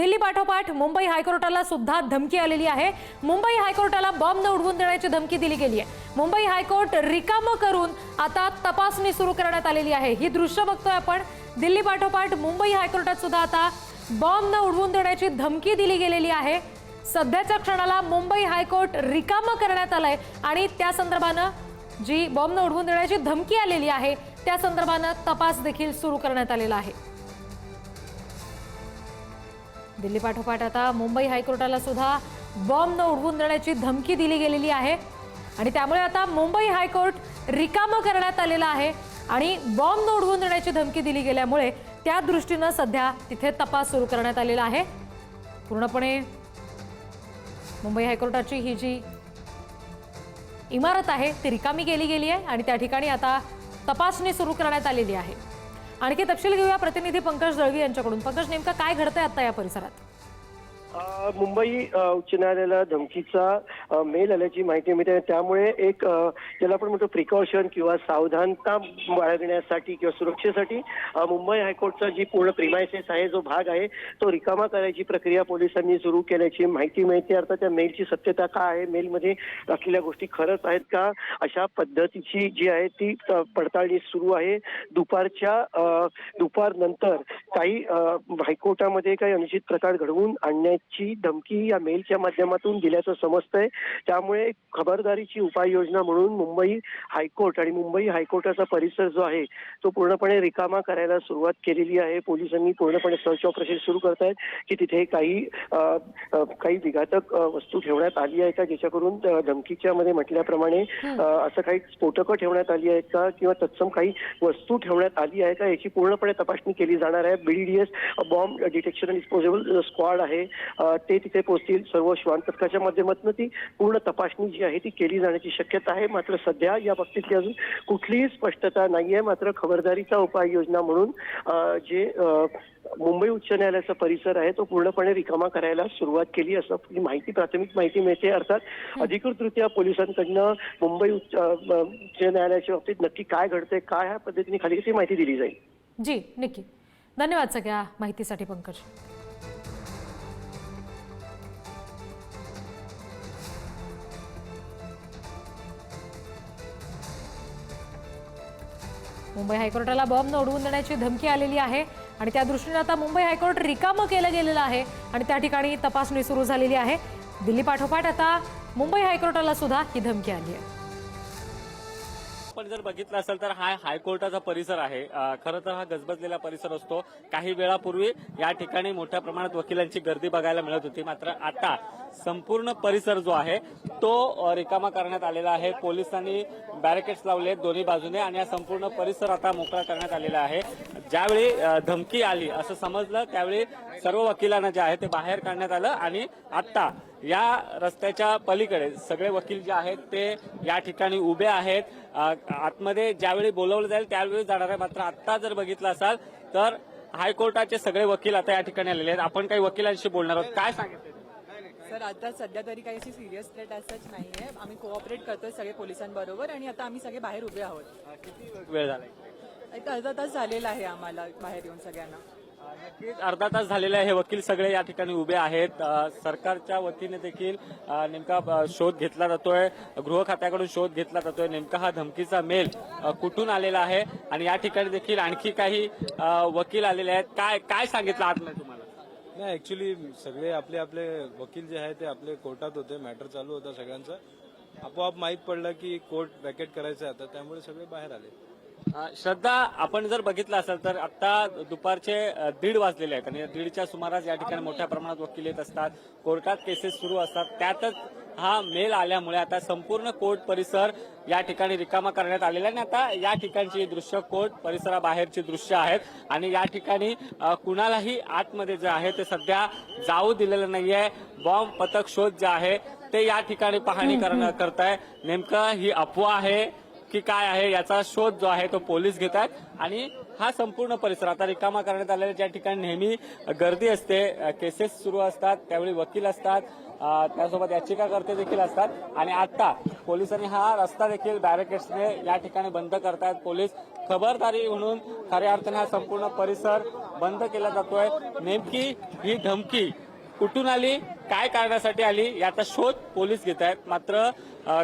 दिल्ली पाठोपाठ मुंबई हायकोर्टाला सुद्धा धमकी आलेली आहे। मुंबई हायकोर्टाला बॉम्ब उडवून देण्याची धमकी दिली गेली आहे। मुंबई हायकोर्ट रिकामं करून आता तपासणी सुरू करण्यात आलेली आहे। ही दृश्य बघतोय आपण। दिल्ली पाठोपाठ मुंबई हायकोर्टात सुद्धा आता बॉम्ब उडवून देण्याची धमकी दिली गेलेली आहे। सध्याच्या क्षणाला मुंबई हायकोर्ट रिकामं करण्यात आलंय आणि त्या संदर्भानं जी बॉम्ब उडवून देण्याची धमकी आलेली आहे त्या संदर्भानं तपास देखील सुरू करण्यात आलेला आहे। दिल्ली पाठोपाठ आता मुंबई हायकोर्टाला सुद्धा बॉम्ब उडवून देण्याची धमकी दिली गेलेली आहे आणि त्यामुळे आता मुंबई हायकोर्ट रिकामं करण्यात आलेलं आहे आणि बॉम्ब उडवून देण्याची धमकी दिली गेल्यामुळे त्या दृष्टीने सध्या तिथे तपास सुरू करण्यात आलेला आहे। पूर्णपणे मुंबई हायकोर्टाची ही जी इमारत आहे ती रिकामी केली गेली आहे आणि त्या ठिकाणी आता तपासणी सुरू करण्यात आलेली आहे। आणखी तपशील घेऊया प्रतिनिधी पंकज दळवी यांच्याकडून। पंकज, नेमका काय घडतंय आता या परिसरात? मुंबई उच्च न्यायालयाला धमकीचा मेल आल्याची माहिती मिळते। त्यामुळे एक ज्याला आपण म्हणतो प्रिकॉशन किंवा सावधानता बाळगण्यासाठी किंवा सुरक्षेसाठी मुंबई हायकोर्टचा जी पूर्ण प्रिमायसेस आहे, जो भाग आहे तो रिकामा करायची प्रक्रिया पोलिसांनी सुरू केल्याची माहिती मिळते। अर्थात त्या मेलची सत्यता काय आहे, मेलमध्ये असलेल्या गोष्टी खरंच आहेत का, अशा पद्धतीची जी आहे ती पडताळणी सुरू आहे। दुपारनंतर काही हायकोर्टामध्ये काही अनुचित प्रकार घडवून आणण्याची धमकी या मेलच्या माध्यमातून दिल्याचं समजतंय। त्यामुळे खबरदारीची उपाययोजना म्हणून मुंबई हायकोर्ट आणि मुंबई हायकोर्टाचा परिसर जो आहे तो पूर्णपणे रिकामा करायला सुरुवात केलेली आहे। पोलिसांनी पूर्णपणे सर्च ऑपरेशन सुरू करतायत की तिथे काही विघातक वस्तू ठेवण्यात आली आहे का, ज्याच्याकरून धमकीच्या मध्ये म्हटल्याप्रमाणे असं काही स्फोटकं ठेवण्यात आली आहेत का किंवा तत्सम काही वस्तू ठेवण्यात आली आहे का, याची पूर्णपणे तपासणी केली जाणार आहे। BDDS bomb detection and disposable squad आहे ते तिथे पोहोचतील। सर्व श्वान पथकाच्या माध्यमातून ती पूर्ण तपासणी जी आहे ती केली जाण्याची शक्यता आहे। मात्र सध्या या बाबतीतली अजून कुठलीही स्पष्टता नाहीये। मात्र खबरदारीचा उपाययोजना म्हणून जे मुंबई उच्च न्यायालयाचा परिसर आहे तो पूर्णपणे रिकामा करायला सुरुवात केली असं प्राथमिक माहिती मिळते। अर्थात अधिकृतरित्या पोलिसांकडनं मुंबई उच्च न्यायालयाच्या बाबतीत नक्की काय घडतंय, काय ह्या पद्धतीने खाली ती माहिती दिली जाईल। जी नक्की, धन्यवाद सगळ्या माहितीसाठी पंकज। मुंबई हायकोर्टाला बॉम्ब उडवून देण्याची धमकी आलेली आहे आणि त्या दृष्टीने आता मुंबई हायकोर्ट रिकामं केलं गेलेलं आहे आणि त्या ठिकाणी तपासणी सुरू झालेली आहे। दिल्ली पाठोपाठ आता मुंबई हायकोर्टाला सुद्धा ही धमकी आली आहे। आपण जर बघितलं असेल तर हा हायकोर्टाचा परिसर आहे। खरं तर हा गजबजलेला परिसर असतो। काही वेळापूर्वी या ठिकाणी मोठ्या प्रमाणात वकिलांची गर्दी बघायला मिळत होती, मात्र आता संपूर्ण परिसर जो आहे तो रिकामा करण्यात आलेला आहे। पोलिसांनी बॅरिकेड्स लावले दोन्ही बाजूने आणि हा संपूर्ण परिसर आता मोकळा करण्यात आलेला आहे। ज्यावेळी धमकी आली असं समजलं त्यावेळी सर्व वकिलांना जे आहे ते बाहेर काढण्यात आलं आणि आता या रस्त्याच्या पलीकडे सगळे वकील जे आहेत ते या ठिकाणी उभे आहेत। आतमध्ये ज्यावेळी बोलवलं जाईल त्यावेळी जाणार आहे। मात्र आता जर बघितलं असाल तर हायकोर्टाचे सगळे वकील आता या ठिकाणी आलेले आहेत। आपण काही वकिलांशी बोलणार आहोत, काय सांगितलं सर? आता सध्या तरी काही अशी सिरियस थ्रेट असंच नाहीये। आम्ही कोऑपरेट करतोय सगळे पोलिसांबरोबर आणि आता आम्ही सगळे बाहेर उभे आहोत। किती वेळ झालाय? एक अर्धा तास झालेला आहे आम्हाला बाहेर येऊन सगळ्यांना। नक्कीच अर्धा तास झालेला आहे। हे वकील सगळे या ठिकाणी उभे आहेत। सरकारच्या वतीने देखील नेमका शोध घेतला जातोय, गृह खात्याकडून शोध घेतला जातोय, नेमका हा धमकीचा मेल कुठून आलेला आहे आणि या ठिकाणी देखील आणखी काही वकील आलेले आहेत। काय सांगितलं आतमध्ये तुम्हाला? नाही, ऍक्च्युली सगळे आपले वकील जे आहे ते आपले कोर्टात होते, मॅटर चालू होता सगळ्यांचा। आपोआप माहीत पडलं की कोर्ट वॅकेट करायचं आहे आता, त्यामुळे सगळे बाहेर आले। श्रद्धा, आपण जर बघितलं असेल तर आता दुपारचे 1:30 वाजलेले आहेत आणि 1:30च्या सुमारास या ठिकाणी मोठ्या प्रमाणात वकील येत असतात, कोर्टात केसेस सुरू असतात। त्यातच हा मेल आल्यामुळे आता संपूर्ण कोर्ट परिसर या ठिकाणी रिकामा करण्यात आलेला आहे आणि आता या ठिकाणची दृश्य कोर्ट परिसराबाहेरची दृश्य आहेत आणि या ठिकाणी कुणालाही आतमध्ये जे आहे ते सध्या जाऊ दिलेलं नाहीये। बॉम्ब पथक शोध जे आहे ते या ठिकाणी पाहणी करताय। नेमकं ही अफवा आहे नक्की काय आहे याचा शोध जो आहे तो पोलीस घेत आहेत आणि हा संपूर्ण परिसर आता रिकामा करण्यात आलेला, ज्या ठिकाणी नेहमी गर्दी असते, केसेस सुरू असतात, त्यावेळी वकील असतात, त्यासोबत याचिकाकर्ते देखील असतात आणि आता पोलिसांनी हा रस्ता देखील बॅरिकेड्सने या ठिकाणी बंद करतायत. पोलीस खबरदारी म्हणून खऱ्या अर्थाने हा संपूर्ण परिसर बंद केला जातोय. नेमकी ही धमकी कुठून आली, काय कारणासाठी आली याचा शोध पोलीस घेत आहेत. मात्र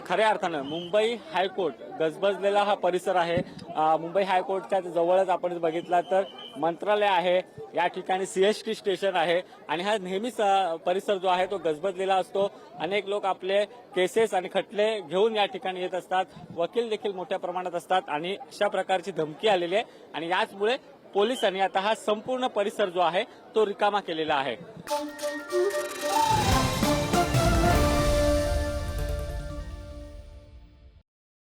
खऱ्या अर्थानं मुंबई हायकोर्ट गजबजलेला हा परिसर आहे. मुंबई हायकोर्टच्या जवळच आपण बघितला तर मंत्रालय आहे, या ठिकाणी सीएसटी स्टेशन आहे आणि हा नेहमीच परिसर जो आहे तो गजबजलेला असतो. अनेक लोक आपले केसेस आणि खटले घेऊन या ठिकाणी येत असतात, वकील देखील मोठ्या प्रमाणात असतात आणि अशा प्रकारची धमकी आलेली आहे आणि याचमुळे पोलिसांनी आता हा संपूर्ण परिसर जो आहे तो रिकामा केलेला आहे.